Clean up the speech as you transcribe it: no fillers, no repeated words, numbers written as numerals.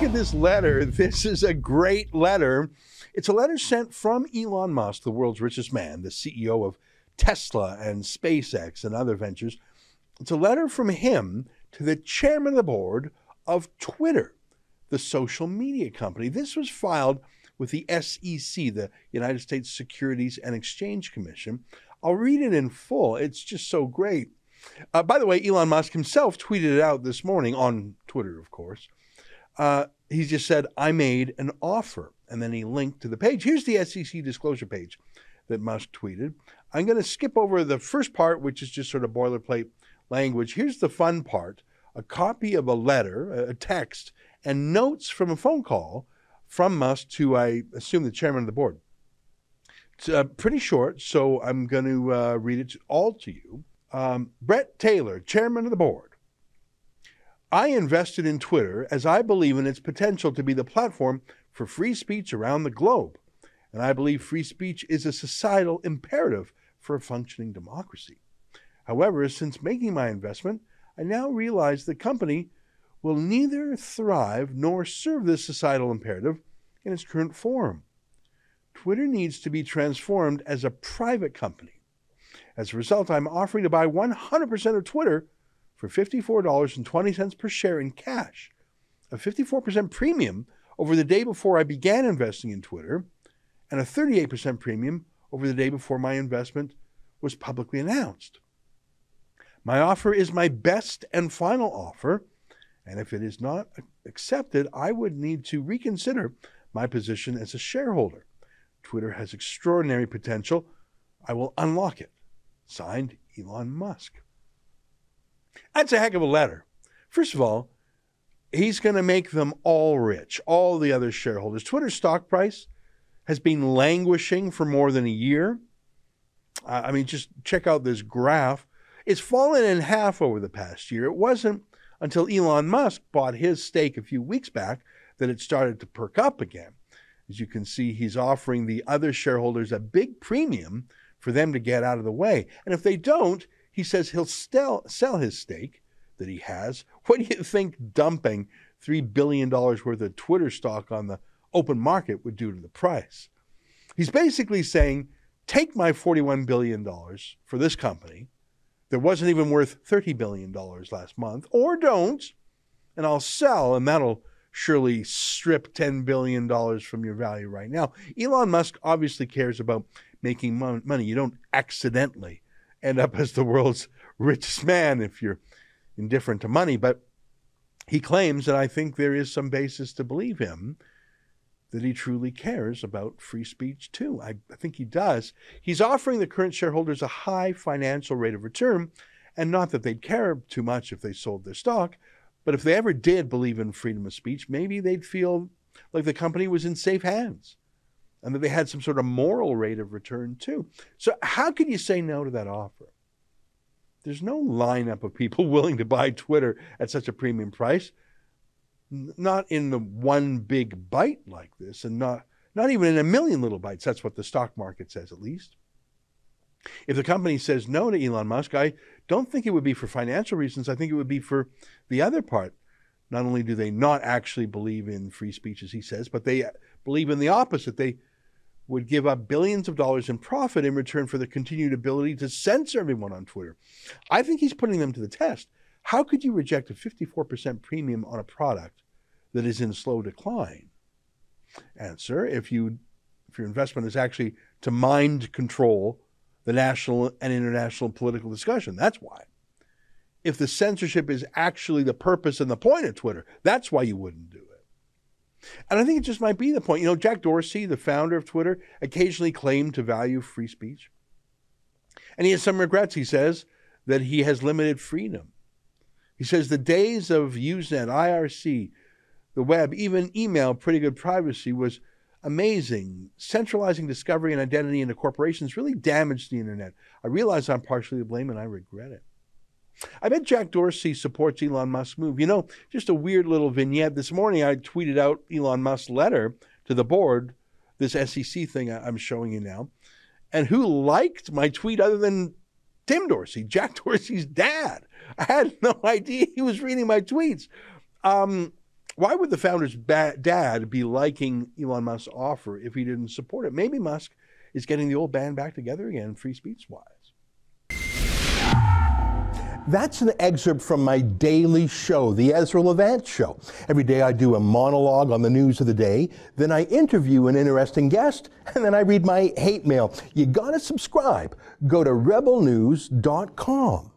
look at this letter. This is a great letter. It's a letter sent from Elon Musk, the world's richest man, the CEO of Tesla and SpaceX and other ventures. It's a letter from him to the chairman of the board of Twitter, the social media company. This was filed with the SEC, the United States Securities and Exchange Commission. I'll read it in full. It's just so great. By the way, Elon Musk himself tweeted it out this morning on Twitter, of course. He just said, "I made an offer." And then he linked to the page. Here's the SEC disclosure page that Musk tweeted. I'm going to skip over the first part, which is just sort of boilerplate language. Here's the fun part. A copy of a letter, a text, and notes from a phone call from Musk to, I assume, the chairman of the board. It's pretty short, so I'm going to read it all to you. Brett Taylor, chairman of the board. I invested in Twitter as I believe in its potential to be the platform for free speech around the globe. And I believe free speech is a societal imperative for a functioning democracy. However, since making my investment, I now realize the company will neither thrive nor serve this societal imperative in its current form. Twitter needs to be transformed as a private company. As a result, I'm offering to buy 100% of Twitter for $54.20 per share in cash, a 54% premium over the day before I began investing in Twitter, and a 38% premium over the day before my investment was publicly announced. My offer is my best and final offer, and if it is not accepted, I would need to reconsider my position as a shareholder. Twitter has extraordinary potential. I will unlock it. Signed, Elon Musk. That's a heck of a letter. First of all, he's going to make them all rich, all the other shareholders. Twitter's stock price has been languishing for more than a year. I mean, just check out this graph. It's fallen in half over the past year. It wasn't until Elon Musk bought his stake a few weeks back that it started to perk up again. As you can see, he's offering the other shareholders a big premium for them to get out of the way. And if they don't, he says he'll sell his stake that he has. What do you think dumping $3 billion worth of Twitter stock on the open market would do to the price? He's basically saying, take my $41 billion for this company that wasn't even worth $30 billion last month, or don't, and I'll sell, and that'll surely strip $10 billion from your value right now. Elon Musk obviously cares about making money. You don't accidentally end up as the world's richest man if you're indifferent to money. But he claims, and I think there is some basis to believe him, that he truly cares about free speech too. I think he does. He's offering the current shareholders a high financial rate of return, and not that they'd care too much if they sold their stock, but if they ever did believe in freedom of speech, maybe they'd feel like the company was in safe hands and that they had some sort of moral rate of return too. So how can you say no to that offer? There's no lineup of people willing to buy Twitter at such a premium price. Not in the one big bite like this, and not even in a million little bites. That's what the stock market says, at least. If the company says no to Elon Musk, I don't think it would be for financial reasons. I think it would be for the other part. Not only do they not actually believe in free speech, as he says, but they believe in the opposite. They would give up billions of dollars in profit in return for the continued ability to censor everyone on Twitter. I think he's putting them to the test. How could you reject a 54% premium on a product that is in slow decline? Answer, if your investment is actually to mind control the national and international political discussion, that's why. If the censorship is actually the purpose and the point of Twitter, that's why you wouldn't do it. And I think it just might be the point. You know, Jack Dorsey, the founder of Twitter, occasionally claimed to value free speech. And he has some regrets, he says, that he has limited freedom. He says the days of Usenet, IRC, the web, even email, pretty good privacy was amazing. Centralizing discovery and identity into corporations really damaged the internet. I realize I'm partially to blame and I regret it. I bet Jack Dorsey supports Elon Musk's move. You know, just a weird little vignette. This morning I tweeted out Elon Musk's letter to the board, this SEC thing I'm showing you now. And who liked my tweet other than Tim Dorsey, Jack Dorsey's dad? I had no idea he was reading my tweets. Why would the founder's dad be liking Elon Musk's offer if he didn't support it? Maybe Musk is getting the old band back together again, free speech-wise. That's an excerpt from my daily show, the Ezra Levant Show. Every day I do a monologue on the news of the day, then I interview an interesting guest, and then I read my hate mail. You gotta subscribe. Go to rebelnews.com.